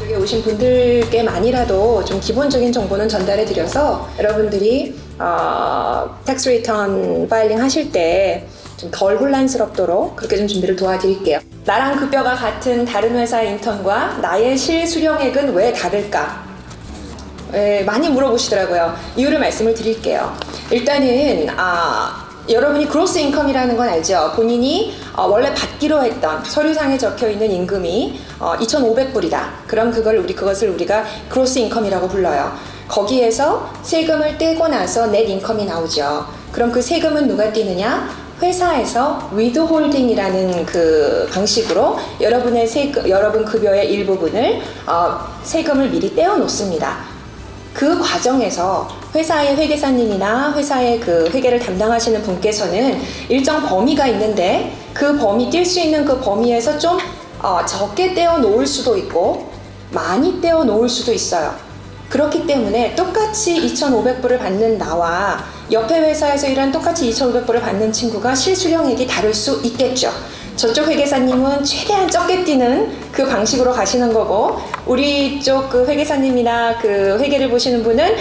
이쪽에 오신 분들께만이라도 좀 기본적인 정보는 전달해 드려서 여러분들이 텍스 리턴 파일링 하실 때 좀 덜 혼란스럽도록 그렇게 좀 준비를 도와드릴게요. 나랑 급여가 같은 다른 회사 인턴과 나의 실수령액은 왜 다를까? 많이 물어보시더라고요. 이유를 말씀을 드릴게요. 일단은 여러분이 그로스 인컴이라는 건 알죠? 본인이 원래 받기로 했던 서류상에 적혀있는 임금이 2,500불이다. 그럼 그것을 우리가 그로스 인컴이라고 불러요. 거기에서 세금을 떼고 나서 넷 인컴이 나오죠. 그럼 그 세금은 누가 떼느냐? 회사에서 위드홀딩이라는 그 방식으로 여러분 급여의 일부분을 세금을 미리 떼어 놓습니다. 그 과정에서 회사의 회계사님이나 회사의 그 회계를 담당하시는 분께서는 일정 범위가 있는데 그 범위 뛸 수 있는 그 범위에서 좀 적게 떼어 놓을 수도 있고 많이 떼어 놓을 수도 있어요. 그렇기 때문에 똑같이 2,500불을 받는 나와 옆에 회사에서 일하는 똑같이 2,500불을 받는 친구가 실수령액이 다를 수 있겠죠. 저쪽 회계사님은 최대한 적게 뛰는 그 방식으로 가시는 거고 우리 쪽 그 회계사님이나 그 회계를 보시는 분은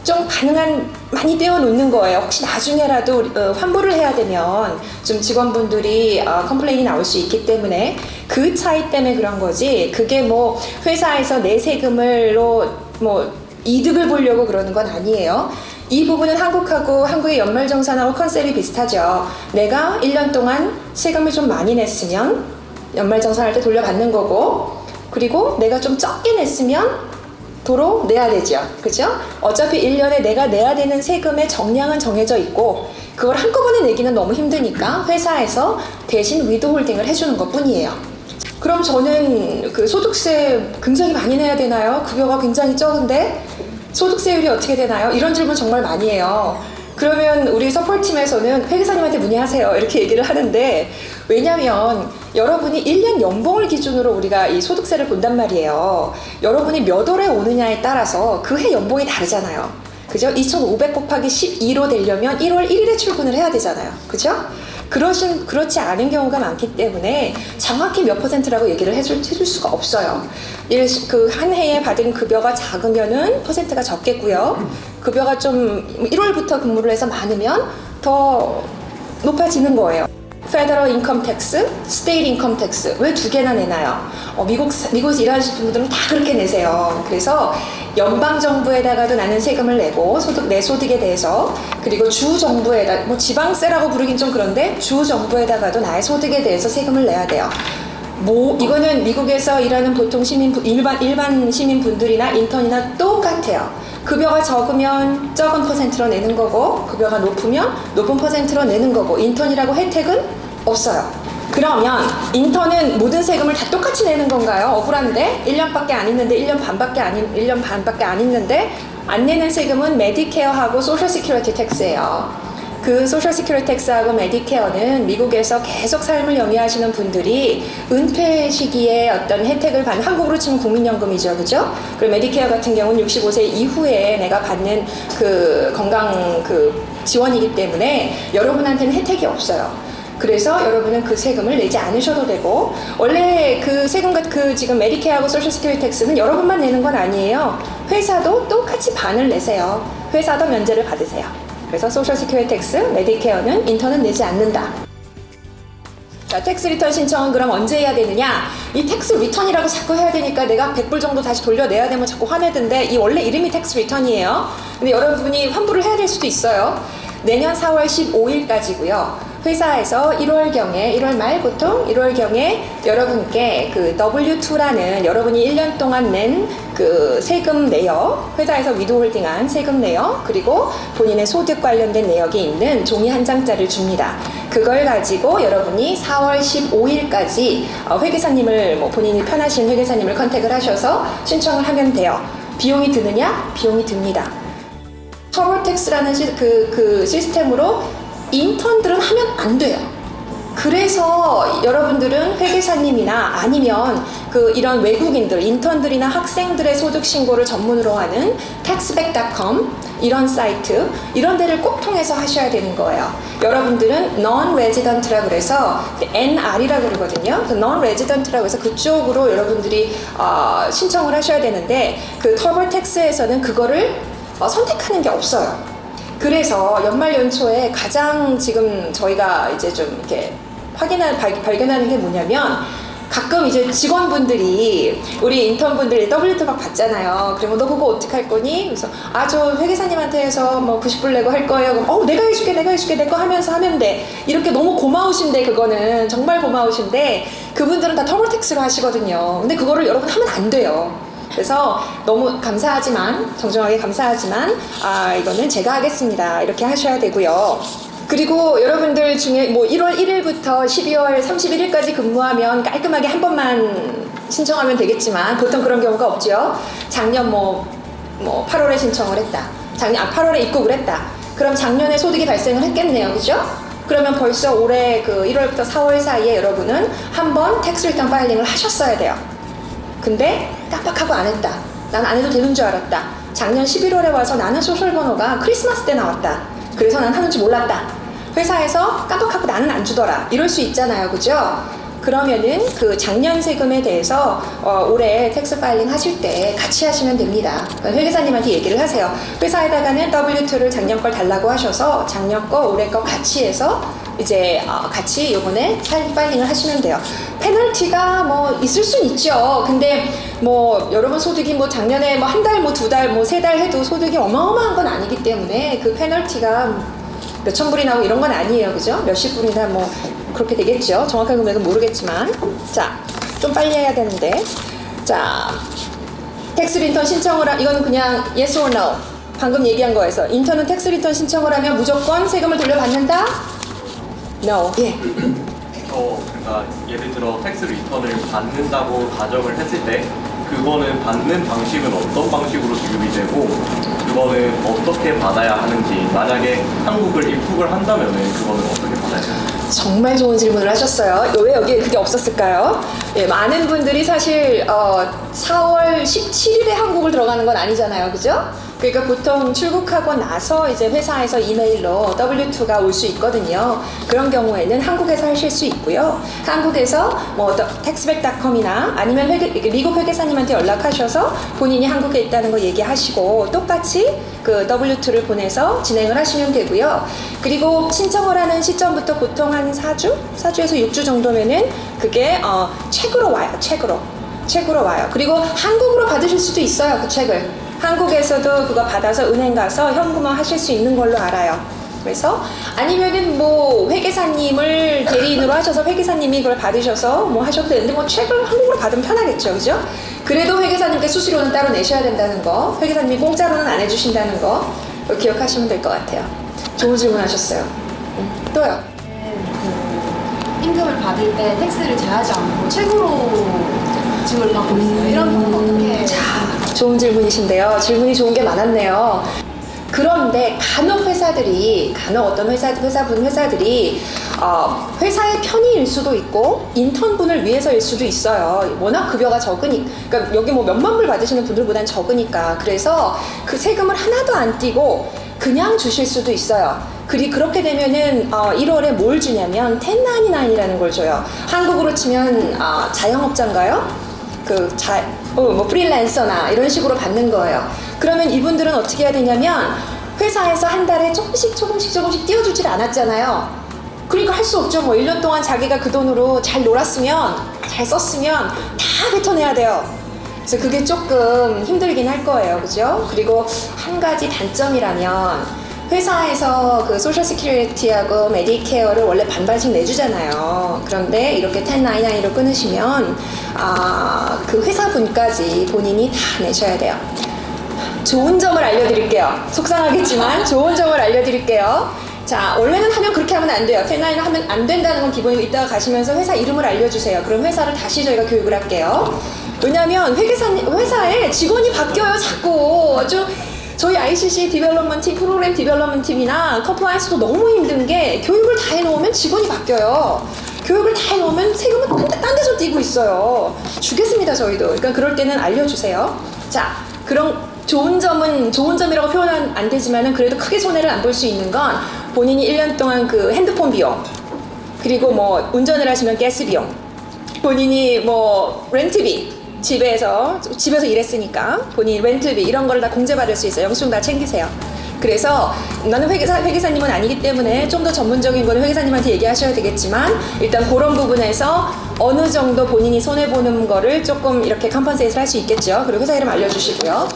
좀 가능한 많이 떼어 놓는 거예요. 혹시 나중에라도 환불을 해야 되면 좀 직원분들이 컴플레인이 나올 수 있기 때문에 그 차이 때문에 그런 거지 그게 뭐 회사에서 내 세금으로 뭐 이득을 보려고 그러는 건 아니에요. 이 부분은 한국의 연말정산하고 컨셉이 비슷하죠. 내가 1년 동안 세금을 좀 많이 냈으면 연말정산할 때 돌려받는 거고 그리고 내가 좀 적게 냈으면 도로 내야 되죠. 그죠? 어차피 1년에 내가 내야 되는 세금의 정량은 정해져 있고 그걸 한꺼번에 내기는 너무 힘드니까 회사에서 대신 위드홀딩을 해주는 것 뿐이에요. 그럼 저는 그 소득세 굉장히 많이 내야 되나요? 급여가 굉장히 적은데 소득세율이 어떻게 되나요? 이런 질문 정말 많이 해요. 그러면 우리 서포트팀에서는 회계사님한테 문의하세요 이렇게 얘기를 하는데 왜냐면 여러분이 1년 연봉을 기준으로 우리가 이 소득세를 본단 말이에요. 여러분이 몇 월에 오느냐에 따라서 그 해 연봉이 다르잖아요. 그죠? 2,500 곱하기 12로 되려면 1월 1일에 출근을 해야 되잖아요. 그죠? 그렇지 않은 경우가 많기 때문에 정확히 몇 %라고 얘기를 해줄 수가 없어요. 그 한 해에 받은 급여가 작으면은 퍼센트가 적겠고요. 급여가 좀 1월부터 근무를 해서 많으면 더 높아지는 거예요. 페더럴 인컴 텍스, 스테이트 인컴 텍스 왜 두 개나 내나요? 미국에서 일하시는 분들은 다 그렇게 내세요. 그래서 연방 정부에다가도 나는 세금을 내고 내 소득에 대해서 그리고 주 정부에다 뭐 지방세라고 부르긴 좀 그런데 주 정부에다가도 나의 소득에 대해서 세금을 내야 돼요. 이거는 미국에서 일하는 보통 일반 시민분들이나 인턴이나 똑같아요. 급여가 적으면 적은 퍼센트로 내는 거고 급여가 높으면 높은 퍼센트로 내는 거고 인턴이라고 혜택은 없어요. 그러면 인턴은 모든 세금을 다 똑같이 내는 건가요? 억울한데 1년밖에 안 있는데 1년 반밖에 안 있는데 안 내는 세금은 메디케어하고 소셜 시큐리티 텍스예요. 그 소셜 시큐리티 텍스하고 메디케어는 미국에서 계속 삶을 영위하시는 분들이 은퇴 시기에 어떤 혜택을 받는 한국으로 치면 국민연금이죠. 그죠? 그리고 메디케어 같은 경우는 65세 이후에 내가 받는 그 건강 그 지원이기 때문에 여러분한테는 혜택이 없어요. 그래서 여러분은 그 세금을 내지 않으셔도 되고 원래 그 세금과 그 지금 메디케어하고 소셜 시큐리티 텍스는 여러분만 내는 건 아니에요. 회사도 똑같이 반을 내세요. 회사도 면제를 받으세요. 그래서 소셜 시큐리티 텍스, 메디케어는 인턴은 내지 않는다. 자, 텍스 리턴 신청은 그럼 언제 해야 되느냐? 이 텍스 리턴이라고 자꾸 해야 되니까 내가 100불 정도 다시 돌려내야 되면 자꾸 화내던데 이 원래 이름이 텍스 리턴이에요. 근데 여러분이 환불을 해야 될 수도 있어요. 내년 4월 15일까지고요. 회사에서 1월 말 보통 1월경에 여러분께 그 W2라는 여러분이 1년 동안 낸 그 세금 내역, 회사에서 위드홀딩한 세금 내역, 그리고 본인의 소득 관련된 내역이 있는 종이 한 장짜리를 줍니다. 그걸 가지고 여러분이 4월 15일까지 회계사님을 본인이 편하신 회계사님을 컨택을 하셔서 신청을 하면 돼요. 비용이 드느냐? 비용이 듭니다. 터보텍스라는 그 시스템으로 인턴들은 하면 안 돼요. 그래서 여러분들은 회계사님이나 아니면 이런 외국인들, 인턴들이나 학생들의 소득 신고를 전문으로 하는 taxback.com 이런 사이트, 이런 데를 꼭 통해서 하셔야 되는 거예요. 여러분들은 non-resident라고 그래서 NR이라고 그러거든요. non-resident라고 해서 그쪽으로 여러분들이 신청을 하셔야 되는데 그 터블택스에서는 그거를 선택하는 게 없어요. 그래서 연말 연초에 가장 지금 저희가 이제 좀 이렇게 발견하는 게 뭐냐면 가끔 이제 직원분들이 우리 인턴분들이 W2 막 받잖아요. 그러면 너 그거 어떻게 할 거니? 그래서 저 회계사님한테 해서 뭐 90불 내고 할 거예요. 그럼 내가 해줄게 내 거 하면서 하면 돼. 이렇게 너무 고마우신데 그거는 정말 고마우신데 그분들은 다 터블택스로 하시거든요. 근데 그거를 여러분 하면 안 돼요. 그래서 너무 감사하지만 정중하게 감사하지만 이거는 제가 하겠습니다. 이렇게 하셔야 되고요. 그리고 여러분들 중에 뭐 1월 1일부터 12월 31일까지 근무하면 깔끔하게 한 번만 신청하면 되겠지만 보통 그런 경우가 없죠. 작년 뭐 8월에 신청을 했다. 8월에 입국을 했다. 그럼 작년에 소득이 발생을 했겠네요. 그죠? 그러면 벌써 올해 1월부터 4월 사이에 여러분은 한 번 텍스 리턴 파일링을 하셨어야 돼요. 근데 깜빡하고 안 했다. 난 안 해도 되는 줄 알았다. 작년 11월에 와서 나는 소셜 번호가 크리스마스 때 나왔다. 그래서 난 하는 줄 몰랐다. 회사에서 깜빡하고 나는 안 주더라. 이럴 수 있잖아요. 그죠? 그러면은 그 작년 세금에 대해서 올해 텍스 파일링 하실 때 같이 하시면 됩니다. 회계사님한테 얘기를 하세요. 회사에다가는 W2를 작년 걸 달라고 하셔서 작년 거 올해 거 같이 해서 이제 같이 요번에 파일링을 하시면 돼요. 페널티가 뭐 있을 순 있죠. 근데 뭐 여러분 소득이 뭐 작년에 뭐 한 달, 뭐 두 달, 뭐 세 달 해도 소득이 어마어마한 건 아니기 때문에 그 페널티가 몇천 불이 나오고 이런 건 아니에요. 그죠? 몇십 불이나 뭐 그렇게 되겠죠. 정확한 금액은 모르겠지만. 자, 좀 빨리 해야 되는데. 자, 텍스 리턴 신청을 이거는 그냥 yes or no. 방금 얘기한 거에서 인턴은 텍스 리턴 신청을 하면 무조건 세금을 돌려받는다? No. 예. 그러니까 예를 들어 텍스 리턴을 받는다고 가정을 했을 때 그거는 받는 방식은 어떤 방식으로 지급이 되고 그거는 어떻게 받아야 하는지 만약에 한국을 입국을 한다면 그거는 어떻게 받아야 하는지 정말 좋은 질문을 하셨어요. 왜 여기에 그게 없었을까요? 예, 많은 분들이 사실 4월 17일에 한국을 들어가는 건 아니잖아요. 그죠? 그러니까 보통 출국하고 나서 이제 회사에서 이메일로 W2가 올 수 있거든요. 그런 경우에는 한국에서 하실 수 있고요. 한국에서 뭐 taxback.com이나 아니면 미국 회계사님한테 연락하셔서 본인이 한국에 있다는 거 얘기하시고 똑같이 그 W2를 보내서 진행을 하시면 되고요. 그리고 신청을 하는 시점부터 보통 한 4주에서 6주 정도면은 그게 책으로 와요. 책으로 와요. 그리고 한국으로 받으실 수도 있어요. 그 책을. 한국에서도 그거 받아서 은행 가서 현금화 하실 수 있는 걸로 알아요. 그래서 아니면은 뭐 회계사님을 대리인으로 하셔서 회계사님이 그걸 받으셔서 뭐 하셔도 되는데 뭐 책을 한국으로 받으면 편하겠죠. 그죠? 그래도 회계사님께 수수료는 따로 내셔야 된다는 거, 회계사님이 공짜로는 안 해주신다는 거 기억하시면 될 것 같아요. 좋은 질문 하셨어요. 또요? 임금을 받을 때 텍스를 제하지 않고 책으로 지급을 받고 있어요. 이런 경우는 어떻게? 자, 좋은 질문이신데요. 질문이 좋은 게 많았네요. 그런데 간혹 어떤 회사들이 회사의 편의일 수도 있고 인턴분을 위해서일 수도 있어요. 워낙 급여가 그러니까 여기 뭐 몇만 불 받으시는 분들보단 적으니까. 그래서 그 세금을 하나도 안 떼고 그냥 주실 수도 있어요. 그렇게 되면은 1월에 뭘 주냐면 1099이라는 걸 줘요. 한국으로 치면 자영업자인가요? 뭐 프리랜서나 이런 식으로 받는 거예요. 그러면 이분들은 어떻게 해야 되냐면 회사에서 한 달에 조금씩 띄워주질 않았잖아요. 그러니까 할 수 없죠. 뭐 1년 동안 자기가 그 돈으로 잘 놀았으면, 잘 썼으면 다 뱉어내야 돼요. 그래서 그게 조금 힘들긴 할 거예요. 그죠? 그리고 한 가지 단점이라면 회사에서 그 소셜 시큐리티하고 메디케어를 원래 반반씩 내주잖아요. 그런데 이렇게 1099로 끊으시면 그 회사분까지 본인이 다 내셔야 돼요. 좋은 점을 알려드릴게요. 속상하겠지만 좋은 점을 알려드릴게요. 자, 원래는 하면 그렇게 하면 안 돼요. 1099 하면 안 된다는 건 기본이고 이따가 가시면서 회사 이름을 알려주세요. 그럼 회사를 다시 저희가 교육을 할게요. 왜냐하면 회사에 직원이 바뀌어요. 자꾸 아주 저희 ICC 디벨롭먼트 팀, 프로그램 디벨롭먼트 팀이나 컴플라이언스도 너무 힘든 게 교육을 다 해놓으면 직원이 바뀌어요. 교육을 다 해놓으면 세금은 딴 데서 띄고 있어요. 주겠습니다, 저희도. 그러니까 그럴 때는 알려주세요. 자, 그럼 좋은 점이라고 표현은 안 되지만은 그래도 크게 손해를 안 볼 수 있는 건 본인이 1년 동안 그 핸드폰 비용, 그리고 뭐 운전을 하시면 가스 비용, 본인이 뭐 렌트비, 집에서 일했으니까 본인 렌트비 이런 걸 다 공제받을 수 있어요. 영수증 다 챙기세요. 그래서 나는 회계사님은 아니기 때문에 좀 더 전문적인 거는 회계사님한테 얘기하셔야 되겠지만 일단 그런 부분에서 어느 정도 본인이 손해보는 거를 조금 이렇게 컴펀세이트를 할 수 있겠죠. 그리고 회사 이름 알려주시고요.